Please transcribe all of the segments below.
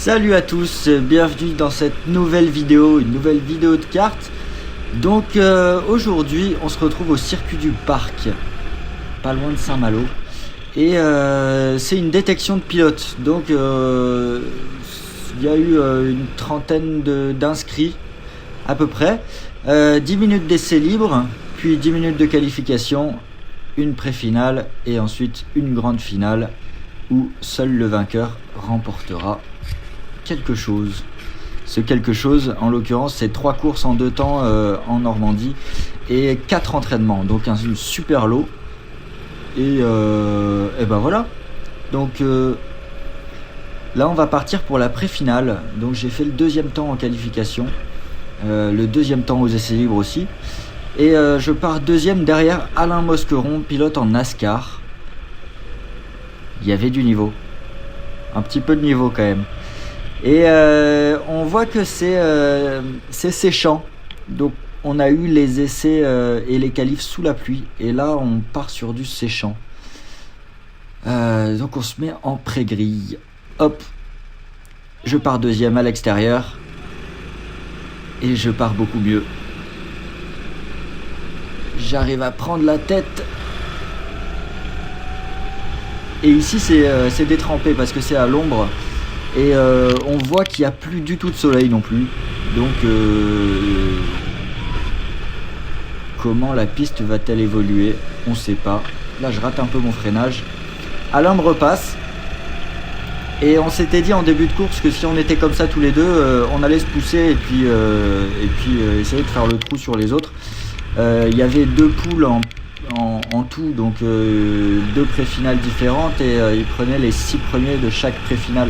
Salut à tous, bienvenue dans cette nouvelle vidéo, une nouvelle vidéo de cartes. Donc aujourd'hui on se retrouve au circuit du parc, pas loin de Saint-Malo. Et c'est une détection de pilotes. Donc il y a eu une trentaine d'inscrits à peu près. 10 minutes d'essai libre, puis 10 minutes de qualification, une pré-finale et ensuite une grande finale où seul le vainqueur remportera quelque chose. Ce quelque chose, en l'occurrence, c'est 3 courses en 2 temps en Normandie et 4 entraînements, donc un super lot. Et ben voilà. Donc là, on va partir pour la pré-finale. Donc j'ai fait le deuxième temps en qualification, le deuxième temps aux essais libres aussi. Et je pars deuxième derrière Alain Mosqueron, pilote en NASCAR. Il y avait du niveau, un petit peu de niveau quand même. Et on voit que c'est séchant. Donc on a eu les essais et les qualifs sous la pluie. Et là on part sur du séchant. Donc on se met en pré-grille. Hop. Je pars deuxième à l'extérieur. Et je pars beaucoup mieux. J'arrive à prendre la tête. Et ici c'est détrempé parce que c'est à l'ombre. Et on voit qu'il n'y a plus du tout de soleil non plus. Donc comment la piste va-t-elle évoluer? On ne sait pas. Là je rate un peu mon freinage. Alain me repasse. Et on s'était dit en début de course que si on était comme ça tous les deux, on allait se pousser et puis essayer de faire le trou sur les autres. Il y avait 2 poules en tout, donc 2 pré-finales différentes et ils prenaient les 6 premiers de chaque pré-finale.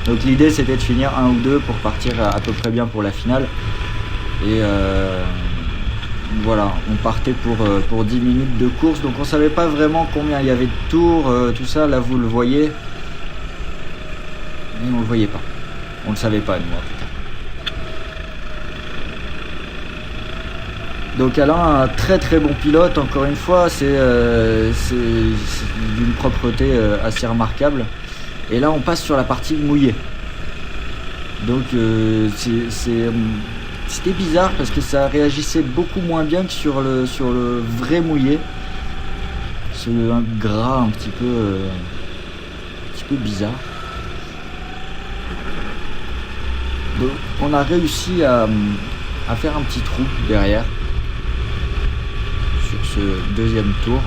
Donc l'idée c'était de finir 1 ou 2 pour partir à peu près bien pour la finale. Et voilà, on partait pour 10 minutes de course, donc on savait pas vraiment combien il y avait de tours, tout ça, là vous le voyez. Mais on le voyait pas, on le savait pas nous en tout cas. Donc Alain, un très très bon pilote, encore une fois, c'est d'une propreté assez remarquable. Et là on passe sur la partie mouillée. Donc c'était bizarre parce que ça réagissait beaucoup moins bien que sur le vrai mouillé. C'est un gras un petit peu bizarre. Donc on a réussi à faire un petit trou derrière sur ce deuxième tour.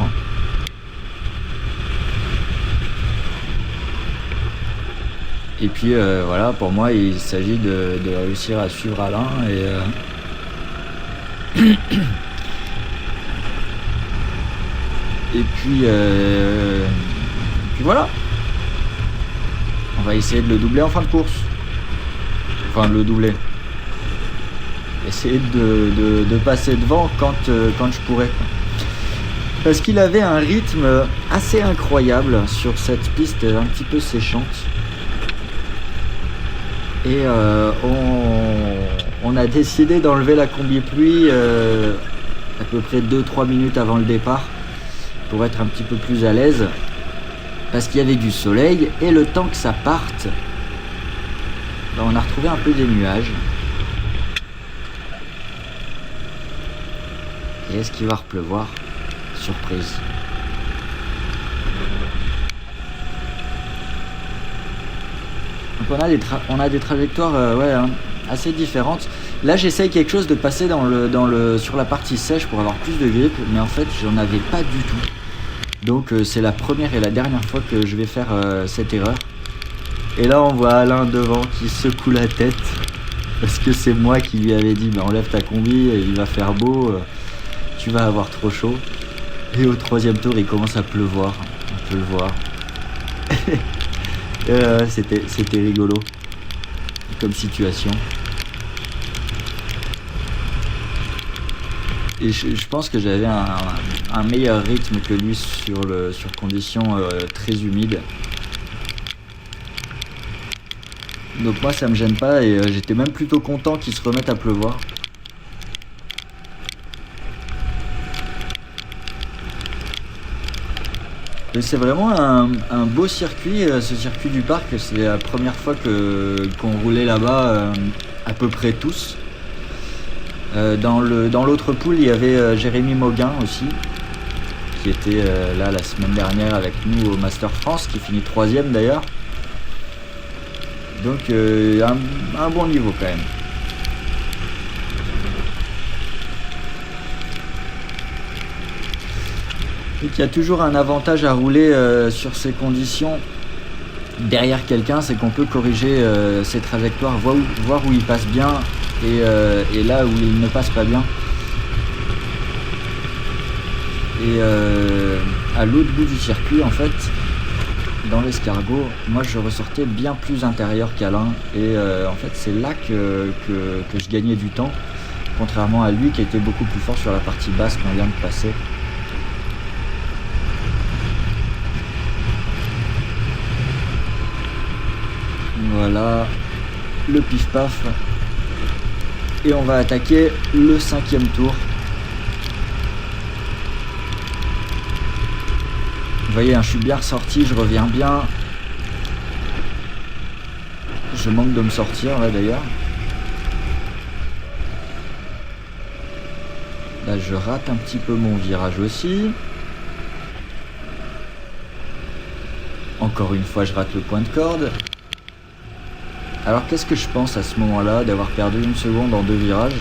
Et puis voilà, pour moi il s'agit de réussir à suivre Alain et puis voilà, on va essayer de le doubler en fin de course, enfin de le doubler, essayer de passer devant quand je pourrais, parce qu'il avait un rythme assez incroyable sur cette piste un petit peu séchante. Et on a décidé d'enlever la combi pluie à peu près 2-3 minutes avant le départ pour être un petit peu plus à l'aise, parce qu'il y avait du soleil et le temps que ça parte, ben on a retrouvé un peu des nuages. Et est-ce qu'il va repleuvoir? Surprise. Donc on a des trajectoires assez différentes. Là j'essaye quelque chose de passer sur la partie sèche pour avoir plus de grip, mais en fait j'en avais pas du tout. Donc c'est la première et la dernière fois que je vais faire cette erreur. Et là on voit Alain devant qui secoue la tête parce que c'est moi qui lui avais dit enlève ta combi, il va faire beau, tu vas avoir trop chaud. Et au 3e tour il commence à pleuvoir, on peut le voir. C'était rigolo comme situation. Et je pense que j'avais un meilleur rythme que lui sur conditions très humides. Donc moi ça me gêne pas et j'étais même plutôt content qu'il se remette à pleuvoir. C'est vraiment un beau circuit, ce circuit du parc. C'est la première fois qu'on roulait là-bas, à peu près tous. Dans l'autre pool, il y avait Jérémy Mauguin aussi, qui était là la semaine dernière avec nous au Master France, qui finit 3ème d'ailleurs. Donc un bon niveau quand même. Et qu'il y a toujours un avantage à rouler sur ces conditions derrière quelqu'un, c'est qu'on peut corriger ses trajectoires, voir où il passe bien et là où il ne passe pas bien. Et à l'autre bout du circuit, en fait, dans l'escargot, moi je ressortais bien plus intérieur qu'Alain et en fait c'est là que je gagnais du temps, contrairement à lui qui était beaucoup plus fort sur la partie basse qu'on vient de passer. Voilà, le pif paf. Et on va attaquer le 5e tour. Vous voyez, je suis bien ressorti, je reviens bien. Je manque de me sortir là d'ailleurs. Là je rate un petit peu mon virage aussi. Encore une fois je rate le point de corde. Alors qu'est-ce que je pense à ce moment-là d'avoir perdu 1 seconde en 2 virages?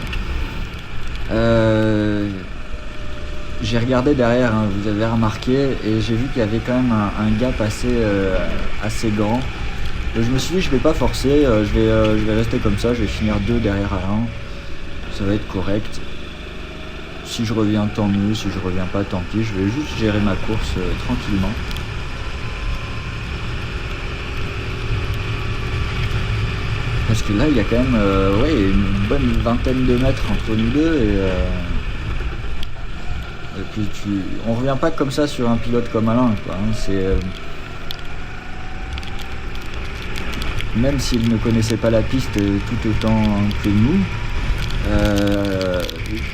J'ai regardé derrière, hein, vous avez remarqué, et j'ai vu qu'il y avait quand même un gap assez grand. Et je me suis dit je vais pas forcer, je vais rester comme ça, je vais finir 2 derrière Alain. Ça va être correct. Si je reviens tant mieux, si je reviens pas tant pis, je vais juste gérer ma course tranquillement. Parce que là il y a quand même une bonne vingtaine de mètres entre nous deux et puis on revient pas comme ça sur un pilote comme Alain, quoi, hein. C'est même s'il ne connaissait pas la piste tout autant que nous,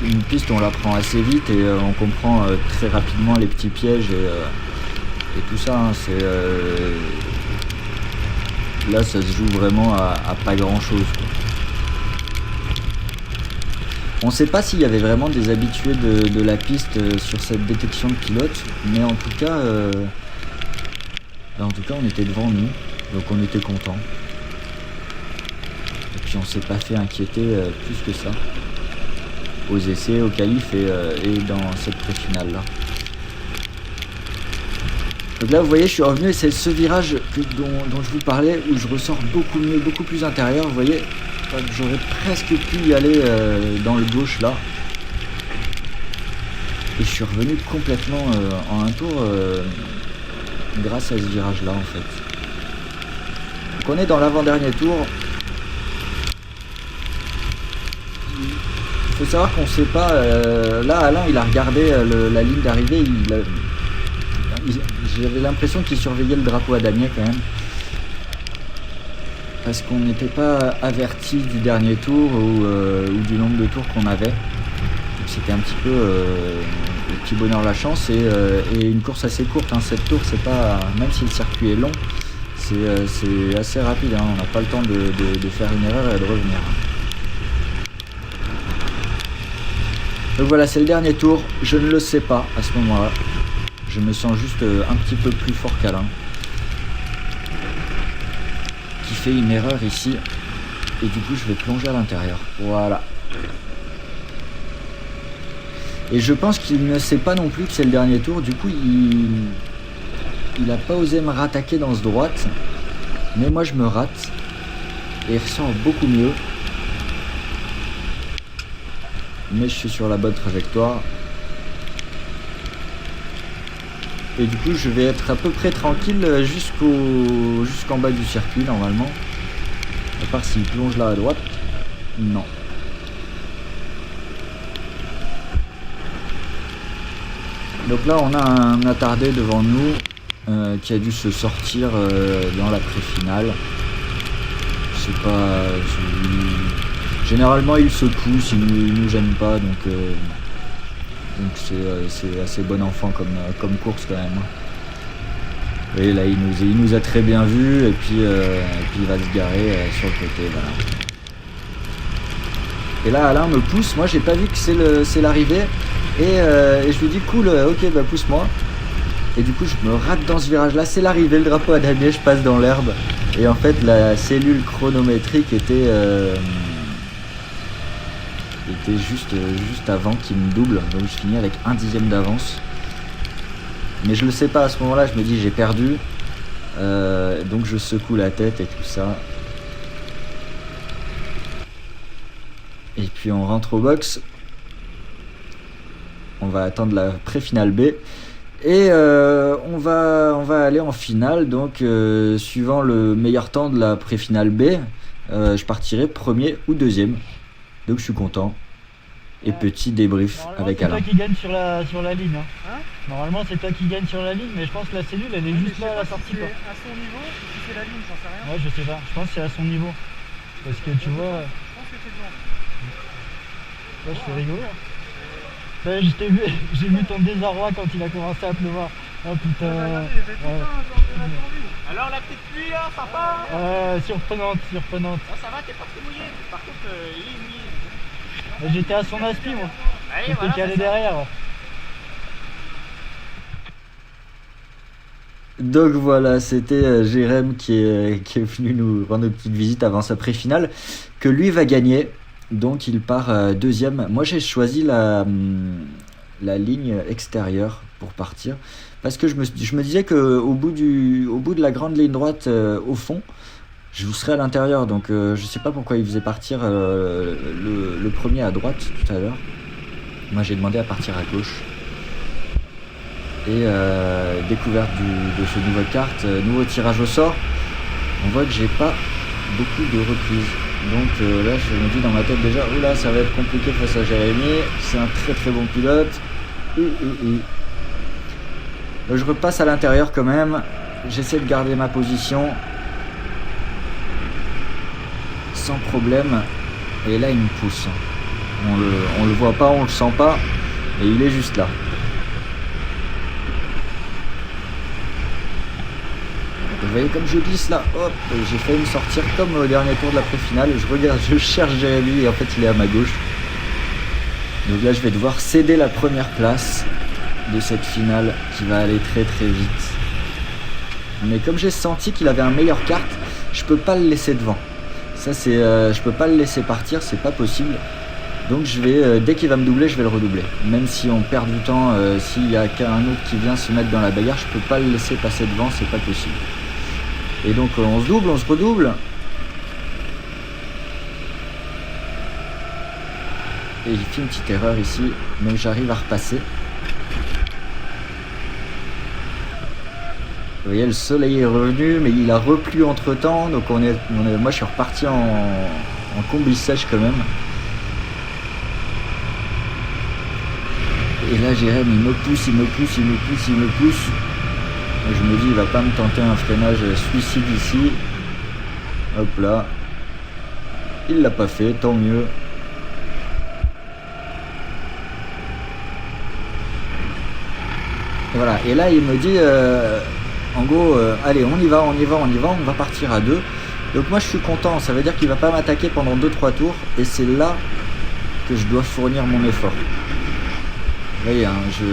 une piste on l'apprend assez vite et on comprend très rapidement les petits pièges et tout ça, hein. Là ça se joue vraiment à pas grand chose, quoi. On ne sait pas s'il y avait vraiment des habitués de la piste sur cette détection de pilote, mais en tout cas on était devant nous, donc on était content. Et puis on s'est pas fait inquiéter plus que ça aux essais, au qualif et dans cette pré-finale là. Donc là vous voyez je suis revenu et c'est ce virage dont je vous parlais où je ressors beaucoup mieux, beaucoup plus intérieur. Vous voyez, j'aurais presque pu y aller dans le gauche là. Et je suis revenu complètement en un tour grâce à ce virage là en fait. Donc on est dans l'avant-dernier tour. Il faut savoir qu'on sait pas, là Alain il a regardé la ligne d'arrivée, j'avais l'impression qu'il surveillait le drapeau à damier quand même. Parce qu'on n'était pas averti du dernier tour ou du nombre de tours qu'on avait. Donc c'était un petit peu le petit bonheur la chance et une course assez courte, hein. 7 tours, c'est pas, même si le circuit est long, c'est assez rapide, hein. On n'a pas le temps de faire une erreur et de revenir. Donc voilà, c'est le dernier tour, je ne le sais pas à ce moment-là. Je me sens juste un petit peu plus fort qu'Alain, qui fait une erreur ici, et du coup je vais plonger à l'intérieur. Voilà. Et je pense qu'il ne sait pas non plus que c'est le dernier tour, du coup il n'a pas osé me rattaquer dans ce droite, mais moi je me rate, et il ressort beaucoup mieux. Mais je suis sur la bonne trajectoire. Et du coup je vais être à peu près tranquille jusqu'en bas du circuit normalement. À part s'il plonge là à droite. Non. Donc là on a un attardé devant nous qui a dû se sortir dans la pré-finale. Je sais pas. Généralement il se pousse, il nous gêne pas, donc c'est assez bon enfant comme course quand même. Et là, il nous a très bien vu, et puis il va se garer sur le côté, voilà. Et là, Alain me pousse, moi j'ai pas vu que c'est l'arrivée, et je lui dis cool, ok, bah pousse-moi. Et du coup, je me rate dans ce virage-là, c'est l'arrivée, le drapeau à damier, je passe dans l'herbe, et en fait, la cellule chronométrique était juste avant qu'il me double, donc je finis avec 1/10 d'avance. Mais je le sais pas à ce moment-là, je me dis j'ai perdu, donc je secoue la tête et tout ça. Et puis on rentre au box, on va attendre la pré-finale B, et on va aller en finale, donc suivant le meilleur temps de la pré-finale B, je partirai premier ou deuxième, donc je suis content. Et petit débrief avec Alain. C'est toi qui gagne sur la ligne. Hein. Normalement, c'est toi qui gagne sur la ligne, mais je pense que la cellule, elle est juste là à la sortie. C'est à son niveau ou si c'est la ligne, j'en sais rien. Ouais, je sais pas. Je pense que c'est à son niveau. Parce que tu vois. Je pense que c'est devant. Ouais, je fais rigoler. Hein. J'ai vu ton désarroi quand il a commencé à pleuvoir. Oh putain. Alors la petite pluie là, sympa. Surprenante. Oh, ça va, t'es pas très mouillé. Par contre, il est mouillé. J'étais à son aspi, moi. Allez, j'étais calé derrière. Donc voilà, c'était Jérém qui est venu nous rendre une petite visite avant sa pré-finale, que lui va gagner, donc il part deuxième. Moi j'ai choisi la ligne extérieure pour partir, parce que je me disais qu'au bout de la grande ligne droite au fond, je vous serais à l'intérieur, donc je sais pas pourquoi il faisait partir le premier à droite tout à l'heure. Moi j'ai demandé à partir à gauche. Et découverte de ce nouveau carte, nouveau tirage au sort, on voit que j'ai pas beaucoup de reprises. Donc là je me dis dans ma tête déjà, oula ça va être compliqué face à Jérémy, c'est un très très bon pilote. Donc, je repasse à l'intérieur quand même, j'essaie de garder ma position sans problème, et là il me pousse. On le voit pas, on le sent pas, et il est juste là. Vous voyez comme je glisse là, hop, j'ai failli me sortir comme au dernier tour de la pré-finale. Je cherche Jérémy et en fait il est à ma gauche. Donc là je vais devoir céder la première place de cette finale qui va aller très très vite. Mais comme j'ai senti qu'il avait un meilleur kart, je peux pas le laisser devant. Ça c'est, je peux pas le laisser partir, c'est pas possible. Donc je vais, dès qu'il va me doubler, je vais le redoubler. Même si on perd du temps, s'il y a qu'un autre qui vient se mettre dans la bagarre, je peux pas le laisser passer devant, c'est pas possible. Et donc on se double, on se redouble. Et il fait une petite erreur ici, donc j'arrive à repasser. Vous voyez, le soleil est revenu, mais il a replu entre temps, donc moi je suis reparti en combi sèche quand même. Et là Jérém il me pousse. Et je me dis il va pas me tenter un freinage suicide ici. Hop là. Il l'a pas fait, tant mieux. Et voilà, et là il me dit en gros allez on y va, on va partir à deux. Donc moi je suis content, ça veut dire qu'il va pas m'attaquer pendant 2-3 tours, et c'est là que je dois fournir mon effort. Vous voyez, hein, je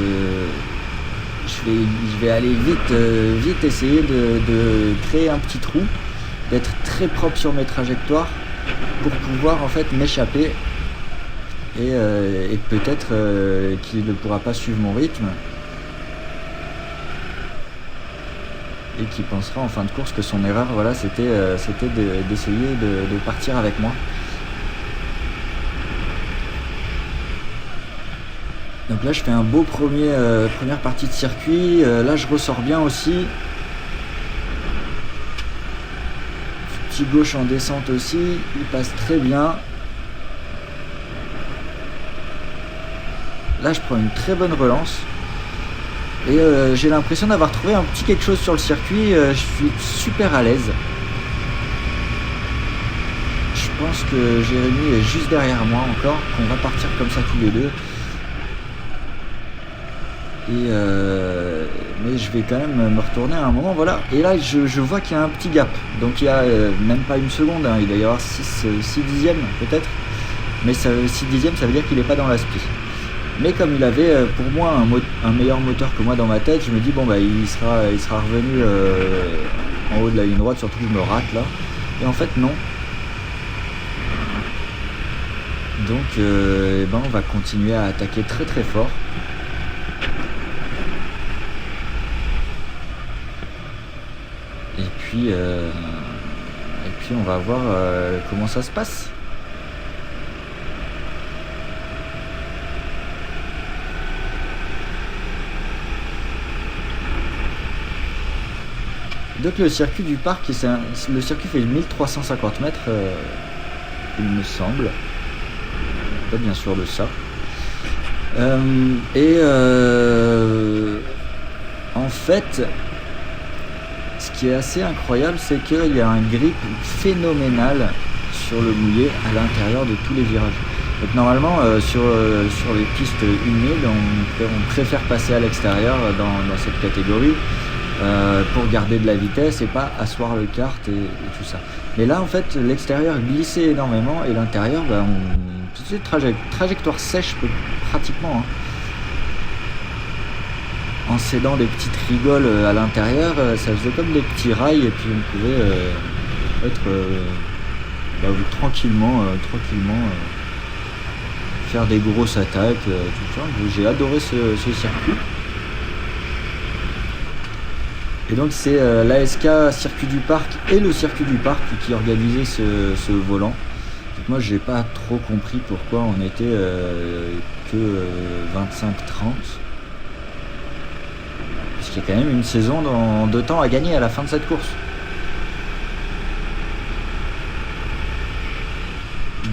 vais aller vite essayer de créer un petit trou, d'être très propre sur mes trajectoires pour pouvoir en fait m'échapper et peut-être qu'il ne pourra pas suivre mon rythme et qu'il pensera en fin de course que son erreur voilà, c'était d'essayer de partir avec moi. Donc là je fais un beau première partie de circuit, là je ressors bien aussi. Petit gauche en descente aussi, il passe très bien. Là je prends une très bonne relance. Et j'ai l'impression d'avoir trouvé un petit quelque chose sur le circuit, je suis super à l'aise. Je pense que Jérémy est juste derrière moi encore, qu'on va partir comme ça tous les deux. Mais je vais quand même me retourner à un moment, voilà. Et là, je vois qu'il y a un petit gap. Donc il y a même pas une seconde, hein, il doit y avoir 6 dixièmes peut-être. Mais 6 dixièmes, ça veut dire qu'il n'est pas dans l'aspi. Mais comme il avait pour moi un meilleur moteur que moi dans ma tête, je me dis bon bah il sera revenu en haut de la ligne droite, surtout que je me rate là. Et en fait non. Donc on va continuer à attaquer très très fort. Et puis on va voir comment ça se passe. Donc le circuit du parc, le circuit fait 1350 mètres, il me semble. Pas bien sûr de ça. En fait, ce qui est assez incroyable, c'est qu'il y a un grip phénoménal sur le mouillé à l'intérieur de tous les virages. Donc normalement, sur les pistes humides, on préfère passer à l'extérieur dans cette catégorie. Pour garder de la vitesse et pas asseoir le kart et tout ça. Mais là en fait l'extérieur glissait énormément et l'intérieur c'est trajectoire sèche pratiquement, hein. En cédant des petites rigoles à l'intérieur, ça faisait comme des petits rails et puis on pouvait être tranquillement faire des grosses attaques, tout ça. J'ai adoré ce circuit. Et donc c'est l'ASK Circuit du Parc et le Circuit du Parc qui organisaient ce volant. Donc moi j'ai pas trop compris pourquoi on était que 25-30. Puisqu'il y a quand même une saison de temps à gagner à la fin de cette course.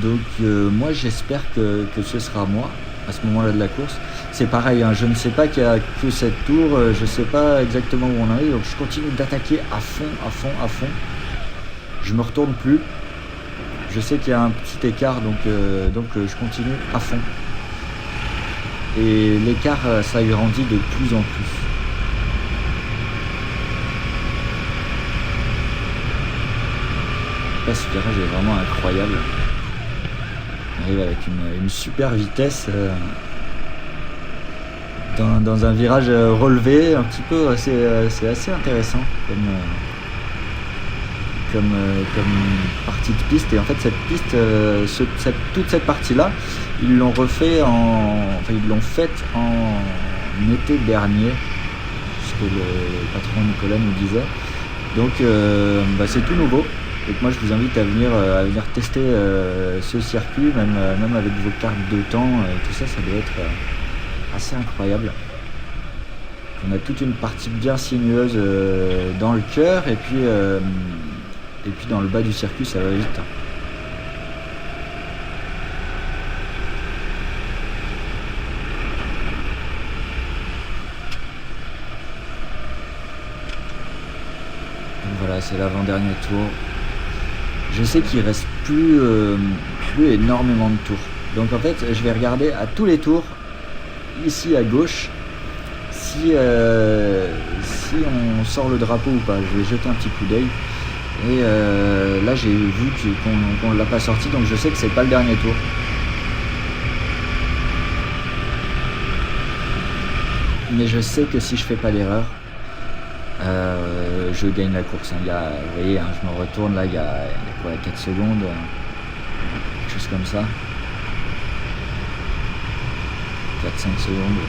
Donc moi j'espère que ce sera moi à ce moment-là de la course. C'est pareil, hein, je ne sais pas qu'il y a que 7 tours, je ne sais pas exactement où on en est, donc je continue d'attaquer à fond. Je me retourne plus. Je sais qu'il y a un petit écart, donc je continue à fond. Et l'écart s'agrandit de plus en plus. Là, ce virage est vraiment incroyable. On arrive avec une super vitesse. Dans un virage relevé, un petit peu, c'est assez intéressant comme partie de piste. Et en fait cette piste, toute cette partie-là, ils l'ont faite en été dernier, ce que le patron Nicolas nous disait. Donc c'est tout nouveau. Donc moi je vous invite à venir tester ce circuit, même avec vos cartes de temps, tout ça doit être assez incroyable. On a toute une partie bien sinueuse dans le cœur et puis dans le bas du circuit ça va vite. Donc voilà, c'est l'avant-dernier tour. Je sais qu'il reste plus énormément de tours. Donc en fait je vais regarder à tous les tours ici à gauche si on sort le drapeau ou pas. Je vais jeter un petit coup d'œil et là j'ai vu qu'on ne l'a pas sorti, donc je sais que c'est pas le dernier tour. Mais je sais que si je fais pas l'erreur, je gagne la course. Vous voyez, hein, je me retourne là, il y a quoi, 4 secondes, quelque chose comme ça. 4-5 secondes.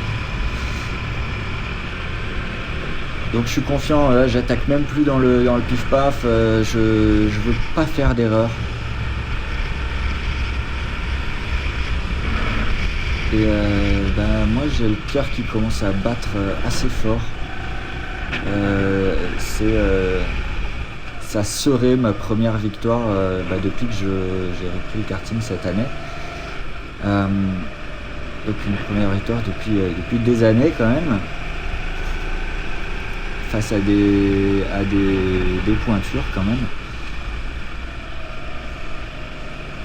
Donc je suis confiant, là j'attaque même plus dans le pif-paf, je veux pas faire d'erreur. Et moi j'ai le cœur qui commence à battre assez fort. Ça serait ma première victoire depuis que j'ai repris le karting cette année. Donc une première victoire depuis des années quand même, face à des pointures quand même.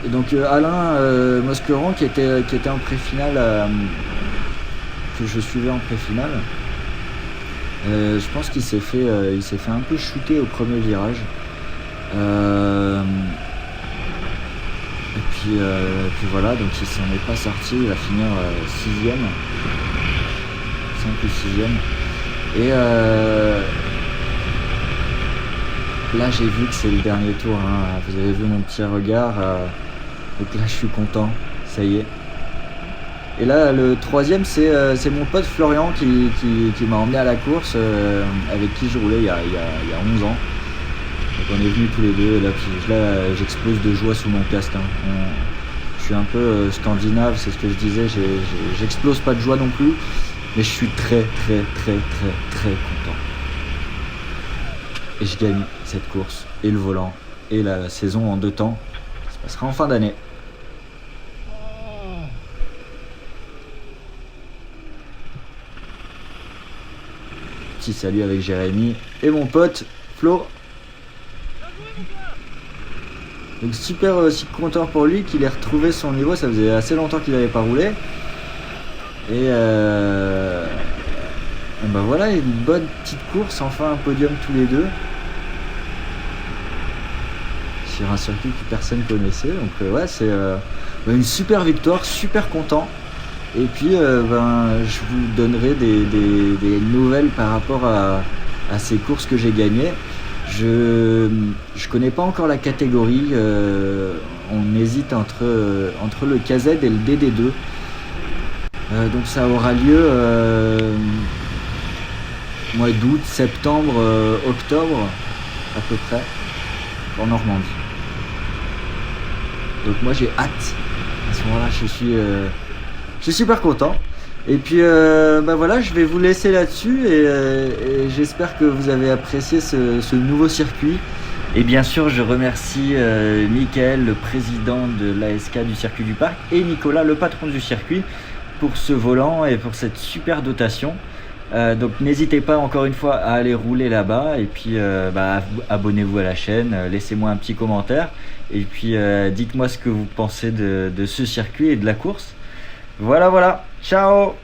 Et donc Alain Mosqueron qui était en pré-finale que je suivais en pré-finale. Je pense qu'il s'est fait un peu shooter au premier virage. Et puis voilà, donc il s'en est pas sorti, il va finir 6ème, 5 ou 6ème. Et là j'ai vu que c'est le dernier tour, hein. Vous avez vu mon petit regard, donc là je suis content, ça y est. Et là le 3ème c'est mon pote Florian qui m'a emmené à la course, avec qui je roulais il y a 11 ans. Donc on est venus tous les deux et là j'explose de joie sous mon casque, hein. Je suis un peu scandinave, c'est ce que je disais, j'explose pas de joie non plus, mais je suis très content. Et je gagne cette course et le volant et la saison en 2 temps. Ça se passera en fin d'année. Petit salut avec Jérémy et mon pote Flo. Donc super content pour lui qu'il ait retrouvé son niveau, ça faisait assez longtemps qu'il n'avait pas roulé. Et ben voilà, une bonne petite course, enfin un podium tous les deux. Sur un circuit que personne connaissait, donc ouais c'est une super victoire, super content. Et puis je vous donnerai des nouvelles par rapport à ces courses que j'ai gagnées. Je connais pas encore la catégorie, on hésite entre le KZ et le DD2. Donc ça aura lieu mois d'août, septembre, octobre à peu près, en Normandie. Donc moi j'ai hâte. À ce moment-là je suis super content. Et puis voilà, je vais vous laisser là-dessus et j'espère que vous avez apprécié ce nouveau circuit. Et bien sûr, je remercie Mickaël, le président de l'ASK du circuit du parc, et Nicolas, le patron du circuit, pour ce volant et pour cette super dotation. Donc n'hésitez pas encore une fois à aller rouler là-bas et puis abonnez-vous à la chaîne, laissez-moi un petit commentaire et puis dites-moi ce que vous pensez de ce circuit et de la course. Voilà, ciao!